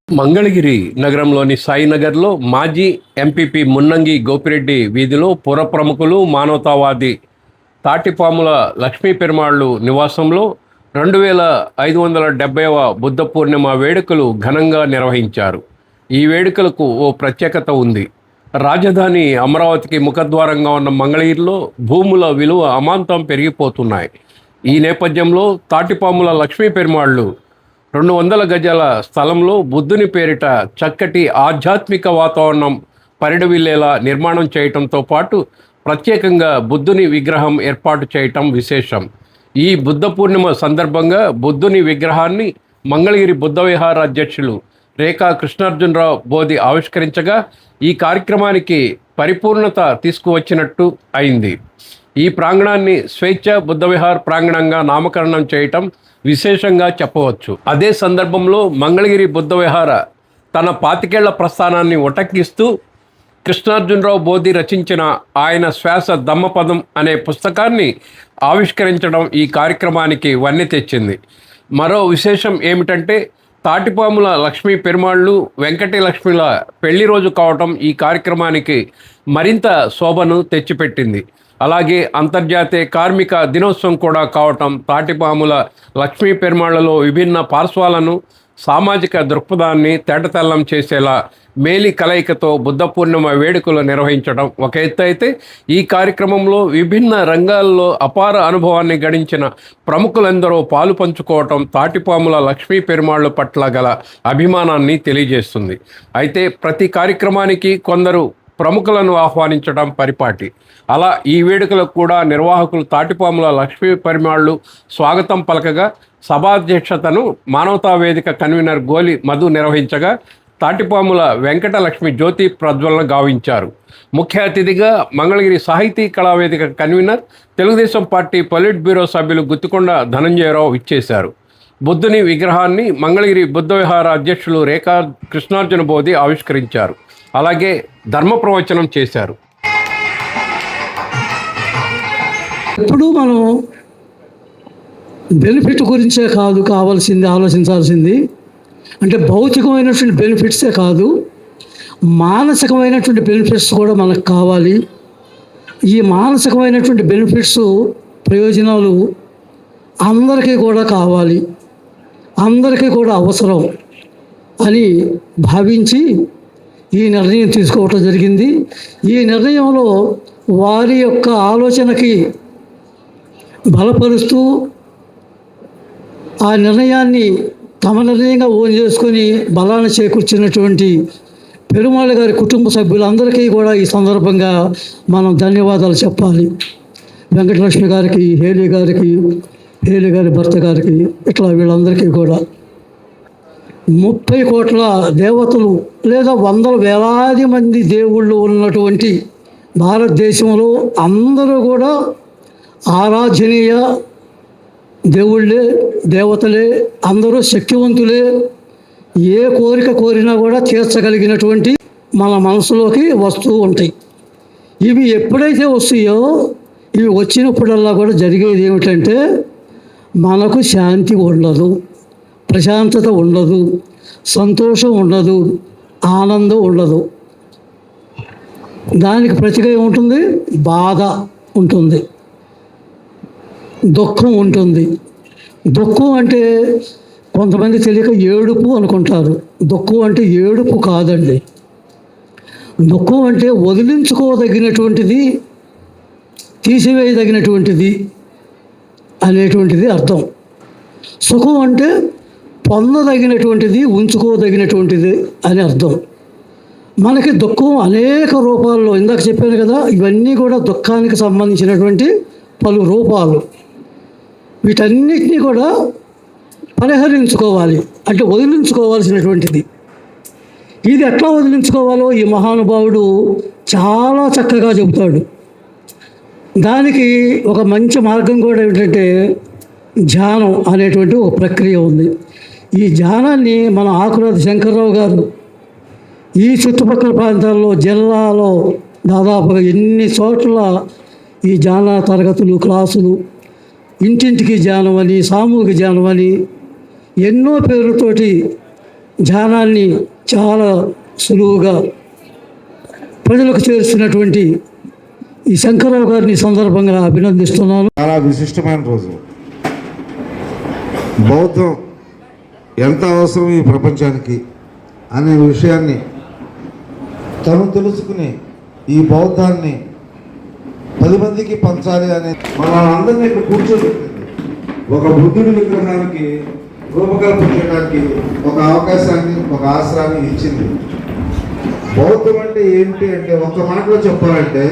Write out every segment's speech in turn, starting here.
మంగళగిరి నగరంలోని సాయినగర్లో మాజీ ఎంపీపీ మున్నంగి గోపిరెడ్డి వీధిలో పుర ప్రముఖులు మానవతావాది తాటిపాముల లక్ష్మీ పెరుమాళ్ళు నివాసంలో 2570వ బుద్ధ పూర్ణిమ వేడుకలు ఘనంగా నిర్వహించారు. ఈ వేడుకలకు ఓ ప్రత్యేకత ఉంది. రాజధాని అమరావతికి ముఖద్వారంగా ఉన్న మంగళగిరిలో భూముల విలువ అమాంతం పెరిగిపోతున్నాయి. ఈ నేపథ్యంలో తాటిపాముల లక్ష్మీ పెరుమాళ్ళు 200 గజాల స్థలంలో బుద్ధుని పేరిట చక్కటి ఆధ్యాత్మిక వాతావరణం పరిడవిల్లేలా నిర్మాణం చేయటంతో పాటు ప్రత్యేకంగా బుద్ధుని విగ్రహం ఏర్పాటు చేయటం విశేషం. ఈ బుద్ధ పూర్ణిమ సందర్భంగా బుద్ధుని విగ్రహాన్ని మంగళగిరి బుద్ధ విహార అధ్యక్షులు రేఖా కృష్ణార్జునరావు బోధి ఆవిష్కరించగా ఈ కార్యక్రమానికి పరిపూర్ణత తీసుకువచ్చినట్టు అయింది. ఈ ప్రాంగణాన్ని స్వేచ్ఛ బుద్ధ విహార్ ప్రాంగణంగా నామకరణం చేయటం విశేషంగా చెప్పవచ్చు. అదే సందర్భంలో మంగళగిరి బుద్ధ విహార తన 25 ప్రస్థానాన్ని ఉటంకిస్తూ కృష్ణార్జునరావు బోధి రచించిన ఆయన శ్వాస ధమ్మపదం అనే పుస్తకాన్ని ఆవిష్కరించడం ఈ కార్యక్రమానికి వన్నె తెచ్చింది. మరో విశేషం ఏమిటంటే తాటిపాముల లక్ష్మీ పెరుమాళ్ళు వెంకటి లక్ష్మిల పెళ్లి రోజు కావటం ఈ కార్యక్రమానికి మరింత శోభను తెచ్చిపెట్టింది. అలాగే అంతర్జాతీయ కార్మిక దినోత్సవం కూడా కావటం తాటిపాముల లక్ష్మీ పెరుమాళ్లలో విభిన్న పార్శ్వాలను సామాజిక దృక్పథాన్ని తేటతెల్లం చేసేలా మేలి కలయికతో బుద్ధ పూర్ణిమ వేడుకలు నిర్వహించడం ఒక ఎత్తు అయితే, ఈ కార్యక్రమంలో విభిన్న రంగాల్లో అపార అనుభవాన్ని గడించిన ప్రముఖులందరూ పాలు పంచుకోవటం తాటిపాముల లక్ష్మీ పెరుమాళ్ళ పట్ల గల అభిమానాన్ని తెలియజేస్తుంది. అయితే ప్రతి కార్యక్రమానికి కొందరు ప్రముఖులను ఆహ్వానించడం పరిపాటి. అలా ఈ వేడుకలకు కూడా నిర్వాహకులు తాటిపాముల లక్ష్మీ పెరుమాళ్ళు స్వాగతం పలకగా సభాధ్యక్షతను మానవతా వేదిక కన్వీనర్ గోలి మధు నిర్వహించగా తాటిపాముల వెంకటలక్ష్మి జ్యోతి ప్రజ్వలన గావించారు. ముఖ్య అతిథిగా Mangalagiri Sahiti Kalavedika convener Telugu Desam party politburo సభ్యులు గుత్తికొండ ధనంజయరావు ఇచ్చేశారు. బుద్ధుని విగ్రహాన్ని మంగళగిరి బుద్ధ విహార అధ్యక్షులు రేఖా కృష్ణార్జున బోధి ఆవిష్కరించారు. అలాగే ధర్మ ప్రవచనం చేశారు. ఎప్పుడు మనం బెనిఫిట్ గురించే కాదు ఆలోచించాల్సింది, అంటే భౌతికమైనటువంటి బెనిఫిట్సే కాదు, మానసికమైనటువంటి బెనిఫిట్స్ కూడా మనకు కావాలి. ఈ మానసికమైనటువంటి బెనిఫిట్స్ ప్రయోజనాలు అందరికీ కూడా కావాలి, అందరికీ కూడా అవసరం అని భావించి ఈ నిర్ణయం తీసుకోవటం జరిగింది. ఈ నిర్ణయంలో వారి యొక్క ఆలోచనకి బలపరుస్తూ ఆ నిర్ణయాన్ని తమ నిర్ణయంగా ఓన్ చేసుకొని బలాన్ని చేకూర్చినటువంటి పెరుమాళ్ గారి కుటుంబ సభ్యులందరికీ కూడా ఈ సందర్భంగా మనం ధన్యవాదాలు చెప్పాలి. వెంకటలక్ష్మి గారికి, హేలి గారికి, హేలి గారి భర్త గారికి, ఇట్లా వీళ్ళందరికీ కూడా 30 కోట్ల దేవతలు లేదా వందల వేలాది మంది దేవుళ్ళు ఉన్నటువంటి భారతదేశంలో అందరూ కూడా ఆరాధనీయ దేవుళ్ళే, దేవతలే, అందరూ శక్తివంతులే. ఏ కోరిక కోరినా కూడా తీర్చగలిగినటువంటి మన మనసులోకి వస్తూ ఉంటాయి. ఇవి ఎప్పుడైతే వస్తాయో, ఇవి వచ్చినప్పుడల్లా కూడా జరిగేది ఏమిటంటే మనకు శాంతి ఉండదు, ప్రశాంతత ఉండదు, సంతోషం ఉండదు, ఆనందం ఉండదు. దానికి ప్రతిగా ఏముంటుంది? బాధ ఉంటుంది, దుఃఖం ఉంటుంది. దుఃఖం అంటే కొంతమంది తెలియక ఏడుపు అనుకుంటారు. దుఃఖం అంటే ఏడుపు కాదండి. దుఃఖం అంటే వదిలించుకోదగినటువంటిది, తీసివేయదగినటువంటిది అనేటువంటిది అర్థం. సుఖం అంటే పొందదగినటువంటిది, ఉంచుకోదగినటువంటిది అని అర్థం. మనకి దుఃఖం అనేక రూపాల్లో, ఇందాక చెప్పాను కదా, ఇవన్నీ కూడా దుఃఖానికి సంబంధించినటువంటి పలు రూపాలు. వీటన్నిటినీ కూడా పరిహరించుకోవాలి, అంటే వదిలించుకోవాల్సినటువంటిది. ఇది ఎట్లా వదిలించుకోవాలో ఈ మహానుభావుడు చాలా చక్కగా చెబుతాడు. దానికి ఒక మంచి మార్గం కూడా ఏమిటంటే ధ్యానం అనేటువంటి ఒక ప్రక్రియ ఉంది. ఈ ధ్యానాన్ని మన ఆకురాతి శంకర్రావు గారు ఈ చుట్టుపక్కల ప్రాంతాల్లో, జిల్లాలో దాదాపుగా ఎన్ని చోట్ల ఈ ధ్యాన తరగతులు, క్లాసులు, ఇంటింటికి ధ్యానం అని, సామూహిక ధ్యానం అని ఎన్నో పేర్లతోటి ధ్యానాన్ని చాలా సులువుగా ప్రజలకు చేరుస్తున్నటువంటి ఈ శంకర్రావు గారిని సందర్భంగా అభినందిస్తున్నాను. చాలా విశిష్టమైన రోజు. బౌద్ధం ఎంత అవసరం ఈ ప్రపంచానికి అనే విషయాన్ని తను తెలుసుకుని ఈ బౌద్ధాన్ని 10 మందికి పంచాలి అనే మన అందరినీ ఇక్కడ కూర్చోబెట్టింది. ఒక బుద్ధుడి విగ్రహానికి రూపకల్పన చేయడానికి ఒక అవకాశాన్ని, ఒక ఆశ్రయాన్ని ఇచ్చింది. బౌద్ధం అంటే ఏంటి అంటే ఒక్క మాటలో చెప్పాలంటే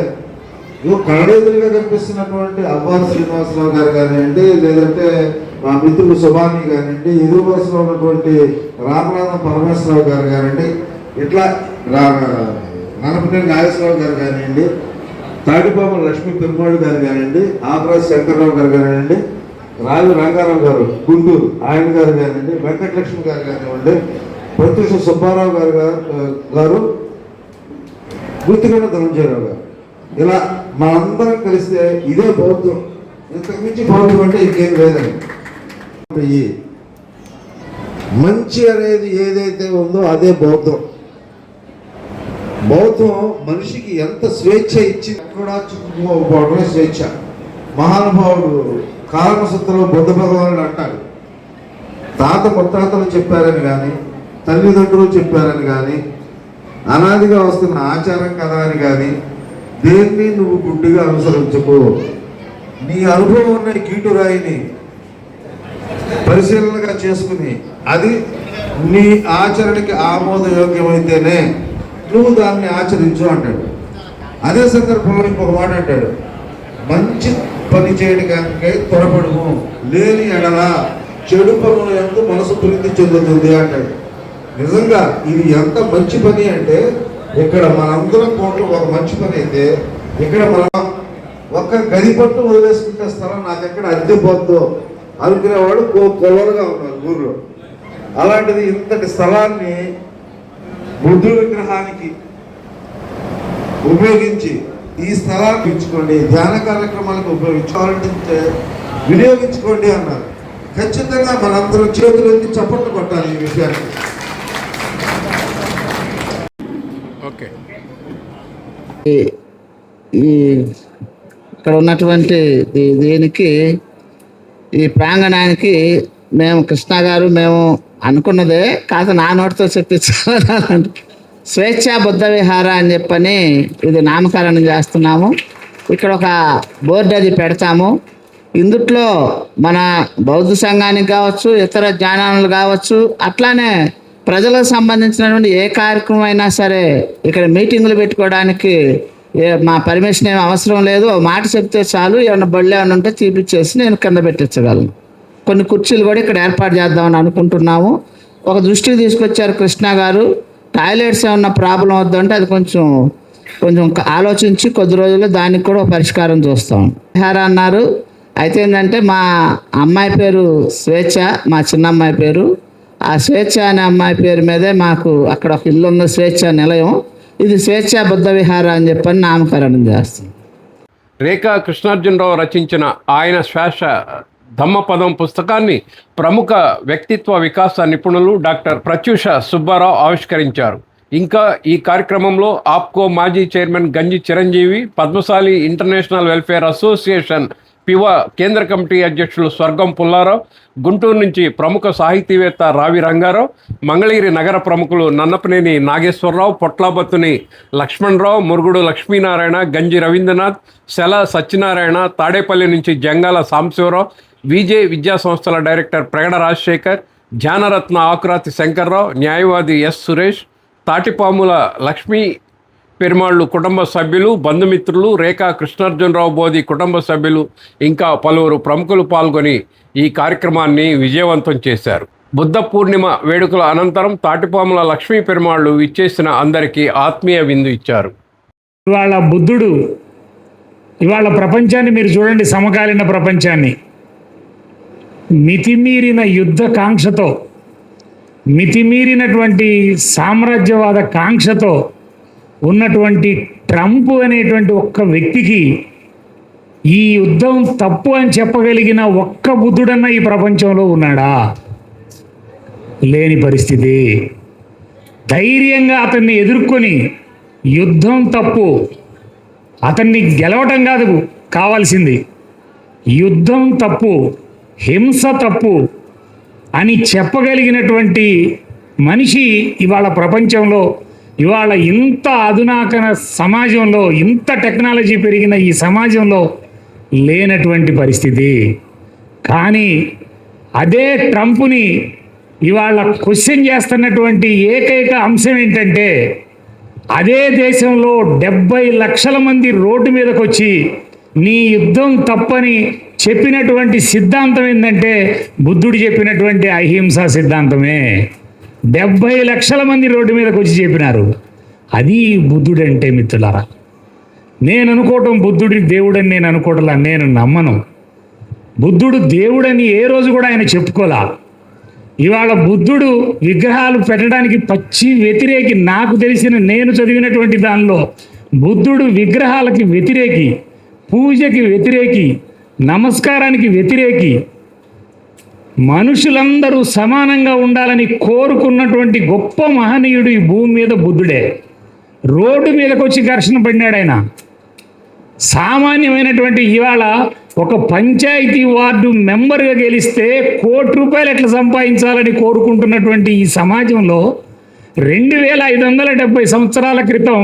కళ్ళెదురుగా కనిపిస్తున్నటువంటి అవ్వారు శ్రీనివాసరావు గారు కానివ్వండి, లేదంటే మా మిత్రుడు సుభాని కానివ్వండి, ఎదురు వరుసలో ఉన్నటువంటి రామనాథం పరమేశ్వరరావు గారు కానివ్వండి, ఇట్లా నరపనేని నాగేశ్వరరావు గారు కానివ్వండి, తాటిపాము లక్ష్మీ పెరుమాళ్ గారు కానివ్వండి, ఆపరాజ్ శంకర్రావు గారు కానివ్వండి, రాజు రంగారావు గారు గుంటూరు ఆయన గారు కానివ్వండి, వెంకటలక్ష్మి గారు కానివ్వండి, ప్రత్యూష సుబ్బారావు గారు గుర్తుగొండ ధనంజయరావు గారు, ఇలా మనందరం కలిస్తే ఇదే బౌద్ధం. ఇంతకు మించి బౌద్ధం అంటే ఇంకేం లేదండి. మంచి అనేది ఏదైతే ఉందో అదే బౌద్ధం. బౌద్ధం మనిషికి ఎంత స్వేచ్ఛ ఇచ్చి కూడా చుట్టుకోవడమే స్వేచ్ఛ. మహానుభావుడు కాలమసత్తులో బుద్ధ భగవానుడు అంటాడు, తాత ముత్తాతలు చెప్పారని కానీ, తల్లిదండ్రులు చెప్పారని కానీ, అనాదిగా వస్తున్న ఆచారం కదా అని కానీ దేన్ని నువ్వు గుడ్డిగా అనుసరించకు. నీ అనుభవం ఉన్న గీటురాయిని పరిశీలనగా చేసుకుని అది నీ ఆచరణకి ఆమోదయోగ్యమైతేనే నువ్వు దాన్ని ఆచరించు అంటాడు. అదే సందర్భంలో ఇంకొక మాట అంటాడు, మంచి పని చేయడానికే త్వరపడుము, లేని ఎడల చెడు పనుల యందు మనసు ప్రీతి చెందుతుంది అంటాడు. నిజంగా ఇది ఎంత మంచి పని అంటే, ఇక్కడ మనందరం కోట్లు ఒక మంచి పని అయితే, ఇక్కడ మనం ఒక్క గది పట్టు వదిలేసుకుంటే స్థలం నాకు ఎక్కడ అద్దె పోద్దో అనుకునేవాడు కొలలుగా ఉన్నారు ఊర్లో. అలాంటిది ఇంతటి స్థలాన్ని బుద్ధుడి విగ్రహానికి ఉపయోగించి ఈ స్థలాన్ని ఇచ్చుకోండి, ధ్యాన కార్యక్రమాలకు ఉపయోగించుకోవాలంటే వినియోగించుకోండి అన్నారు. ఖచ్చితంగా మనందరం చేతులు ఎత్తి చప్పట్లు కొట్టాలి ఈ విషయానికి. ఓకే, ఈ ఇక్కడ ఉన్నటువంటి దీనికి ఈ ప్రాంగణానికి మేము కృష్ణ గారు మేము అనుకున్నదే కాదు, నా నోటితో చెప్పించాలి. స్వేచ్ఛా బుద్ధ విహార అని చెప్పని ఇది నామకరణం చేస్తున్నాము. ఇక్కడ ఒక బోర్డు అది పెడతాము. ఇందుట్లో మన బౌద్ధ సంఘానికి కావచ్చు, ఇతర జ్ఞానాలు కావచ్చు, అట్లానే ప్రజలకు సంబంధించినటువంటి ఏ కార్యక్రమం అయినా సరే ఇక్కడ మీటింగులు పెట్టుకోవడానికి మా పర్మిషన్ ఏమి అవసరం లేదు. మాట చెప్తే చాలు, ఏమన్నా బళ్ళు ఏమైనా ఉంటే తీపిచ్చేసి నేను కింద పెట్టించగలను. కొన్ని కుర్చీలు కూడా ఇక్కడ ఏర్పాటు చేద్దామని అనుకుంటున్నాము. ఒక దృష్టికి తీసుకొచ్చారు కృష్ణ గారు, టాయిలెట్స్ ఏమన్నా ప్రాబ్లం వద్దంటే అది కొంచెం ఆలోచించి కొద్ది రోజుల్లో దానికి కూడా పరిష్కారం చూస్తాం. విహార అన్నారు. అయితే ఏంటంటే మా అమ్మాయి పేరు స్వేచ్ఛ, మా చిన్న అమ్మాయి పేరు. ఆ స్వేచ్ఛ అనే అమ్మాయి పేరు మీదే మాకు అక్కడ ఒక ఇల్లు ఉంది, స్వేచ్ఛ నిలయం. ఇది స్వేచ్ఛ బుద్ధ విహార అని చెప్పని నామకరణం చేస్తుంది. రేఖా కృష్ణార్జునరావు రచించిన ఆయన శ్వాస ధమ్మపదం పుస్తకాన్ని ప్రముఖ వ్యక్తిత్వ వికాస నిపుణులు డాక్టర్ ప్రత్యూష సుబ్బారావు ఆవిష్కరించారు. ఇంకా ఈ కార్యక్రమంలో ఆప్కో మాజీ chairman Ganji Chiranjeevi, Padmashali international welfare association పివ కేంద్ర కమిటీ అధ్యక్షులు స్వర్గం పుల్లారావు, గుంటూరు నుంచి ప్రముఖ సాహితీవేత్త రావి రంగారావు, మంగళగిరి నగర ప్రముఖులు నన్నపనేని నాగేశ్వరరావు, పొట్లాబత్తుని లక్ష్మణరావు, మురుగుడు లక్ష్మీనారాయణ, గంజి రవీంద్రనాథ్, శల సత్యనారాయణ, తాడేపల్లి నుంచి జంగాల సాంబశివరావు, విజే విద్యా సంస్థల డైరెక్టర్ ప్రగడ రాజశేఖర్, ధ్యానరత్న ఆకురాతి శంకర్రావు, న్యాయవాది ఎస్ సురేష్, తాటిపాముల లక్ష్మీ పెరుమాళ్ళు కుటుంబ సభ్యులు, బంధుమిత్రులు, రేఖా కృష్ణార్జునరావు బోధి కుటుంబ సభ్యులు, ఇంకా పలువురు ప్రముఖులు పాల్గొని ఈ కార్యక్రమాన్ని విజయవంతం చేశారు. బుద్ధ పూర్ణిమ వేడుకల అనంతరం తాటిపాముల లక్ష్మీ పెరుమాళ్ళు ఇచ్చేసిన అందరికీ ఆత్మీయ విందు ఇచ్చారు. ఇవాళ బుద్ధుడు ఇవాళ ప్రపంచాన్ని మీరు చూడండి, సమకాలీన ప్రపంచాన్ని మితిమీరిన యుద్ధ కాంక్షతో, మితిమీరినటువంటి సామ్రాజ్యవాద కాంక్షతో ఉన్నటువంటి ట్రంప్ అనేటువంటి ఒక్క వ్యక్తికి ఈ యుద్ధం తప్పు అని చెప్పగలిగిన ఒక్క బుద్ధుడన్న ఈ ప్రపంచంలో ఉన్నాడా? లేని పరిస్థితి. ధైర్యంగా అతన్ని ఎదుర్కొని యుద్ధం తప్పు, అతన్ని గెలవటం కాదు కావాల్సింది, యుద్ధం తప్పు, హింస తప్పు అని చెప్పగలిగినటువంటి మనిషి ఇవాళ ప్రపంచంలో, ఇవాళ ఇంత అధునాతన సమాజంలో, ఇంత టెక్నాలజీ పెరిగిన ఈ సమాజంలో లేనటువంటి పరిస్థితి. కానీ అదే ట్రంప్ని ఇవాళ క్వశ్చన్ చేస్తున్నటువంటి ఏకైక అంశం ఏంటంటే, అదే దేశంలో 70 లక్షల మంది రోడ్డు మీదకి వచ్చి నీ యుద్ధం తప్పని చెప్పినటువంటి సిద్ధాంతం ఏంటంటే బుద్ధుడు చెప్పినటువంటి అహింసా సిద్ధాంతమే. 70 లక్షల మంది రోడ్డు మీదకి వచ్చి చెప్పినారు. అది బుద్ధుడు అంటే మిత్రులారా. నేను అనుకోవటం బుద్ధుడి దేవుడని నేను అనుకోవట్లా, నేను నమ్మను. బుద్ధుడు దేవుడని ఏ రోజు కూడా ఆయన చెప్పుకోలా. ఇవాళ బుద్ధుడు విగ్రహాలు పెట్టడానికి పచ్చి వ్యతిరేకి. నాకు తెలిసిన, నేను చదివినటువంటి దానిలో బుద్ధుడు విగ్రహాలకి వ్యతిరేకి, పూజకి వ్యతిరేకి, నమస్కారానికి వ్యతిరేకి. మనుషులందరూ సమానంగా ఉండాలని కోరుకున్నటువంటి గొప్ప మహనీయుడు ఈ భూమి మీద బుద్ధుడే. రోడ్డు మీదకి వచ్చి ఘర్షణ పడినాడు ఆయన. సామాన్యమైనటువంటి ఇవాళ ఒక పంచాయతీ వార్డు మెంబర్గా గెలిస్తే ₹1 ఎట్లా సంపాదించాలని కోరుకుంటున్నటువంటి ఈ సమాజంలో 2570 సంవత్సరాల క్రితం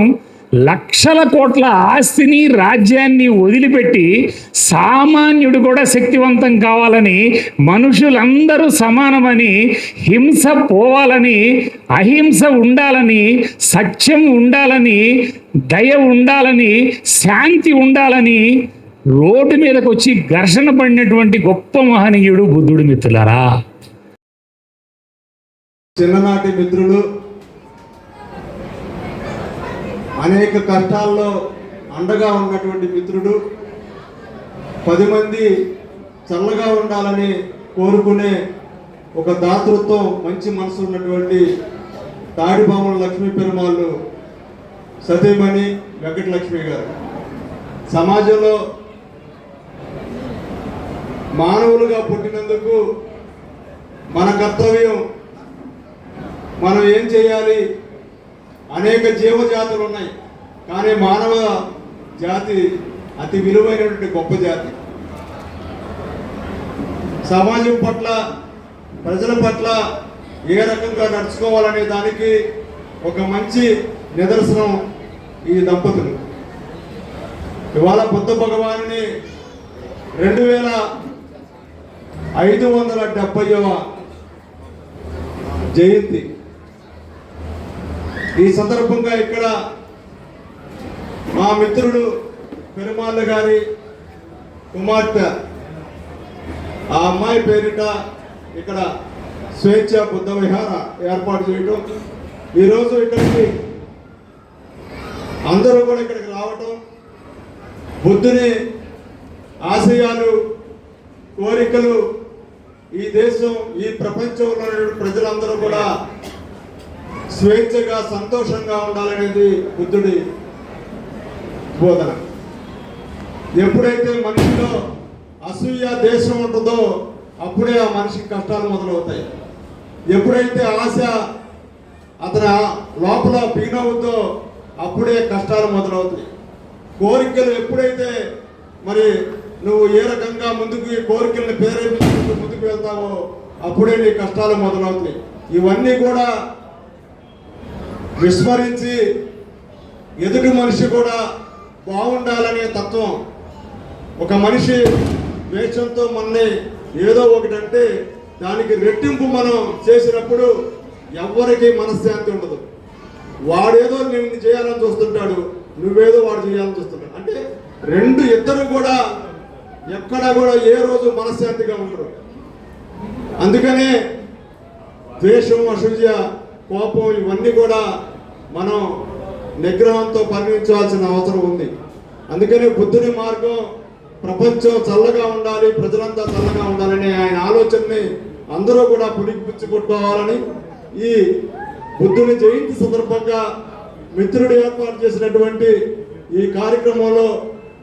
లక్షల కోట్ల ఆస్తిని, రాజ్యాన్ని వదిలిపెట్టి సామాన్యుడు కూడా శక్తివంతం కావాలని, మనుషులందరూ సమానమని, హింస పోవాలని, అహింస ఉండాలని, సత్యం ఉండాలని, దయ ఉండాలని, శాంతి ఉండాలని రోడ్డు మీదకి వచ్చి ఘర్షణ పడినటువంటి గొప్ప మహనీయుడు బుద్ధుడు మిత్రులారా. చిన్ననాటి మిత్రులు, అనేక కష్టాల్లో అండగా ఉన్నటువంటి మిత్రుడు, 10 మంది చల్లగా ఉండాలని కోరుకునే ఒక దాతృత్వం, మంచి మనసు ఉన్నటువంటి తాడిపాముల లక్ష్మీ పెరుమాళ్ళు సతీమణి వెంకటలక్ష్మి గారు. సమాజంలో మానవులుగా పుట్టినందుకు మన కర్తవ్యం, మనం ఏం చేయాలి? అనేక జీవజాతులు ఉన్నాయి, కానీ మానవ జాతి అతి విలువైనటువంటి గొప్ప జాతి. సమాజం పట్ల, ప్రజల పట్ల ఏ రకంగా నడుచుకోవాలనే దానికి ఒక మంచి నిదర్శనం ఈ దంపతులు. ఇవాళ బుద్ధ భగవానుని 2570వ జయంతి. ఈ సందర్భంగా ఇక్కడ మా మిత్రుడు పెరుమాళ్ళ గారి కుమార్తె, ఆ అమ్మాయి పేరిట ఇక్కడ స్వేచ్ఛ బుద్ధ విహార ఏర్పాటు చేయడం, ఈరోజు ఇక్కడికి అందరూ కూడా ఇక్కడికి రావటం, బుద్ధుని ఆశయాలు, కోరికలు ఈ దేశం, ఈ ప్రపంచంలో ప్రజలందరూ కూడా స్వేచ్ఛగా, సంతోషంగా ఉండాలనేది బుద్ధుడి బోధన. ఎప్పుడైతే మనిషిలో అసూయ, దేశం ఉంటుందో అప్పుడే ఆ మనిషికి కష్టాలు మొదలవుతాయి. ఎప్పుడైతే ఆశ అతని లోపల బిగినవుద్దో అప్పుడే కష్టాలు మొదలవుతాయి. కోరికలు ఎప్పుడైతే మరి నువ్వు ఏ రకంగా ముందుకు ఈ కోరికలను ప్రేరేపించుకుంటూ ముందుకు వెళ్తావో అప్పుడే నీ కష్టాలు మొదలవుతాయి. ఇవన్నీ కూడా విస్మరించి ఎదుటి మనిషి కూడా బాగుండాలనే తత్వం. ఒక మనిషి ద్వేషంతో మనని ఏదో ఒకటంటే దానికి రెట్టింపు మనం చేసినప్పుడు ఎవ్వరికి మనశ్శాంతి ఉండదు. వాడేదో నేను చేయాలని చూస్తుంటాడు, నువ్వేదో వాడు చేయాలని చూస్తుంటాడు. అంటే ఇద్దరు కూడా ఎక్కడ కూడా ఏ రోజు మనశ్శాంతిగా ఉండరు. అందుకనే ద్వేషం, అసూయ, కోపం ఇవన్నీ కూడా మనం నిగ్రహంతో పరిగణించాల్సిన అవసరం ఉంది. అందుకనే బుద్ధుని మార్గం ప్రపంచం చల్లగా ఉండాలి, ప్రజలంతా చల్లగా ఉండాలనే ఆయన ఆలోచనని అందరూ కూడా పుణికిపుచ్చుకుంటుకోవాలని ఈ బుద్ధుని జయంతి సందర్భంగా మిత్రుడు ఏర్పాటు చేసినటువంటి ఈ కార్యక్రమంలో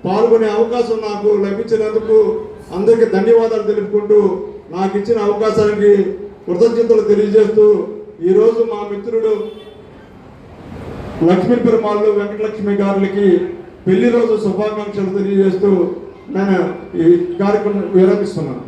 పాల్గొనే అవకాశం నాకు లభించినందుకు అందరికీ ధన్యవాదాలు తెలుపుకుంటూ నాకు ఇచ్చిన అవకాశానికి కృతజ్ఞతలు తెలియజేస్తూ ఈరోజు మా మిత్రుడు లక్ష్మీ పెరుమాళ్ళు వెంకటలక్ష్మి గారికి పెళ్లి రోజు శుభాకాంక్షలు తెలియజేస్తూ నేను ఈ కార్యక్రమం విరమిస్తున్నాను.